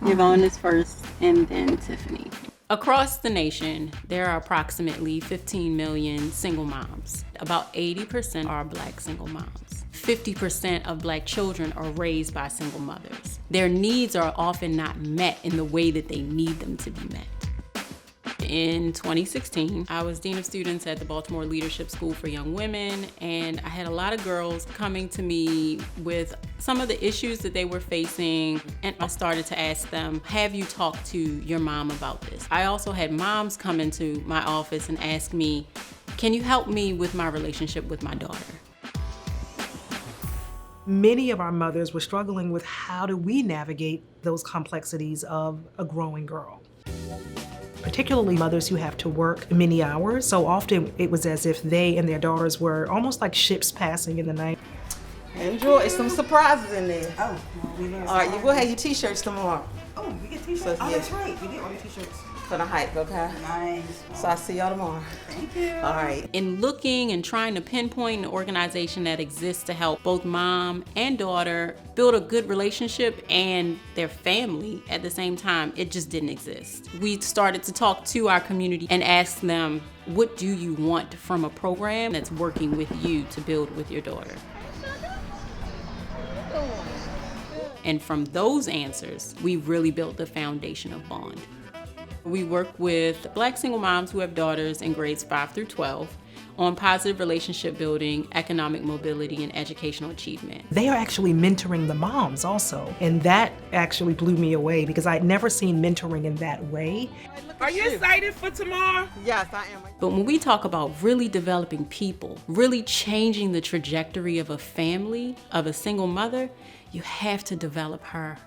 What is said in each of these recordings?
Yvonne is first, and then Tiffany. Across the nation, there are approximately 15 million single moms. About 80% are Black single moms. 50% of Black children are raised by single mothers. Their needs are often not met in the way that they need them to be met. In 2016, I was Dean of Students at the Baltimore Leadership School for Young Women, and I had a lot of girls coming to me with some of the issues that they were facing, and I started to ask them, have you talked to your mom about this? I also had moms come into my office and ask me, can you help me with my relationship with my daughter? Many of our mothers were struggling with how do we navigate those complexities of a growing girl. Particularly mothers who have to work many hours. So often it was as if they and their daughters were almost like ships passing in the night. Enjoy some surprises in there. Oh, well, we didn't. All right, you will have your t-shirts tomorrow. Oh, we get t-shirts. So, Oh, yeah. that's right. We did order t-shirts. For the hike, okay? Nice. So I'll see y'all tomorrow. Thank you. All right. In looking and trying to pinpoint an organization that exists to help both mom and daughter build a good relationship and their family at the same time, it just didn't exist. We started to talk to our community and ask them, what do you want from a program that's working with you to build with your daughter? And from those answers, we really built the foundation of Bond. We work with Black single moms who have daughters in grades 5 through 12 on positive relationship building, economic mobility, and educational achievement. They are actually mentoring the moms also. And that actually blew me away because I'd never seen mentoring in that way. Are you excited for tomorrow? Yes, I am. But when we talk about really developing people, really changing the trajectory of a family, of a single mother, you have to develop her.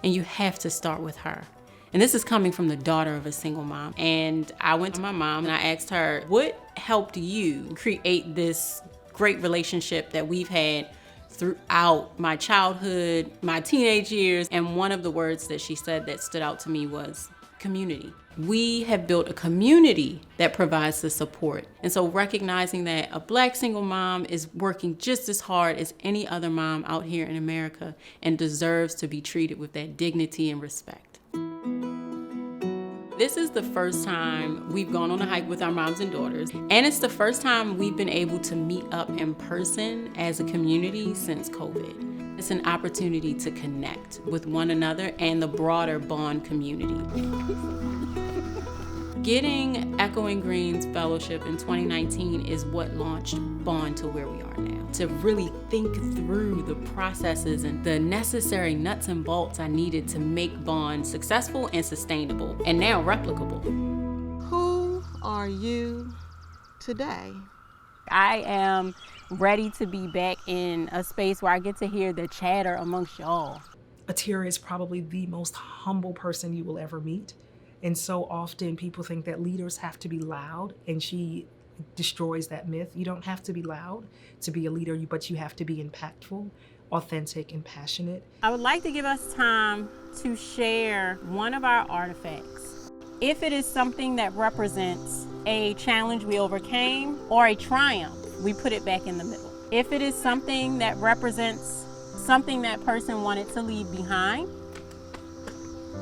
And you have to start with her. And this is coming from the daughter of a single mom. And I went to my mom and I asked her, what helped you create this great relationship that we've had throughout my childhood, my teenage years? And one of the words that she said that stood out to me was community. We have built a community that provides the support. And so recognizing that a Black single mom is working just as hard as any other mom out here in America and deserves to be treated with that dignity and respect. This is the first time we've gone on a hike with our moms and daughters, and it's the first time we've been able to meet up in person as a community since COVID. It's an opportunity to connect with one another and the broader Bond community. Getting Echoing Green's fellowship in 2019 is what launched Bond to where we are now. To really think through the processes and the necessary nuts and bolts I needed to make Bond successful and sustainable, and now replicable. Who are you today? I am ready to be back in a space where I get to hear the chatter amongst y'all. Ateira is probably the most humble person you will ever meet. And so often people think that leaders have to be loud, and she destroys that myth. You don't have to be loud to be a leader, but you have to be impactful, authentic, and passionate. I would like to give us time to share one of our artifacts. If it is something that represents a challenge we overcame or a triumph, we put it back in the middle. If it is something that represents something that person wanted to leave behind,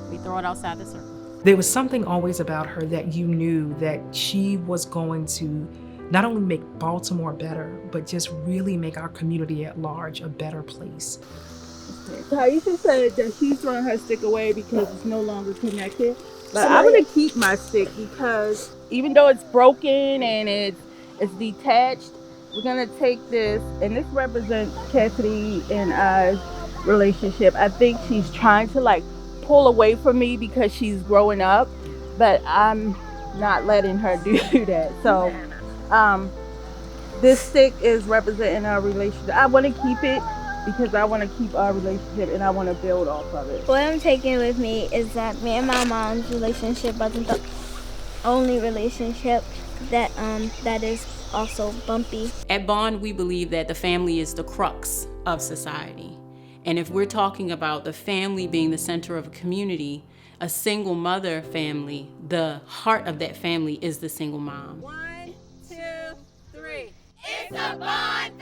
we throw it outside the circle. There was something always about her that you knew that she was going to not only make Baltimore better, but just really make our community at large a better place. Taisha said that she's throwing her stick away because it's no longer connected. But I'm gonna keep my stick because even though it's broken and it's detached, we're gonna take this, and this represents Cassidy and I's relationship. I think she's trying to pull away from me because she's growing up, but I'm not letting her do that. So this stick is representing our relationship. I want to keep it because I want to keep our relationship and I want to build off of it. What I'm taking with me is that me and my mom's relationship wasn't the only relationship that is also bumpy. At Bond, we believe that the family is the crux of society. And if we're talking about the family being the center of a community, a single mother family, the heart of that family is the single mom. 1, 2, 3. It's a Bond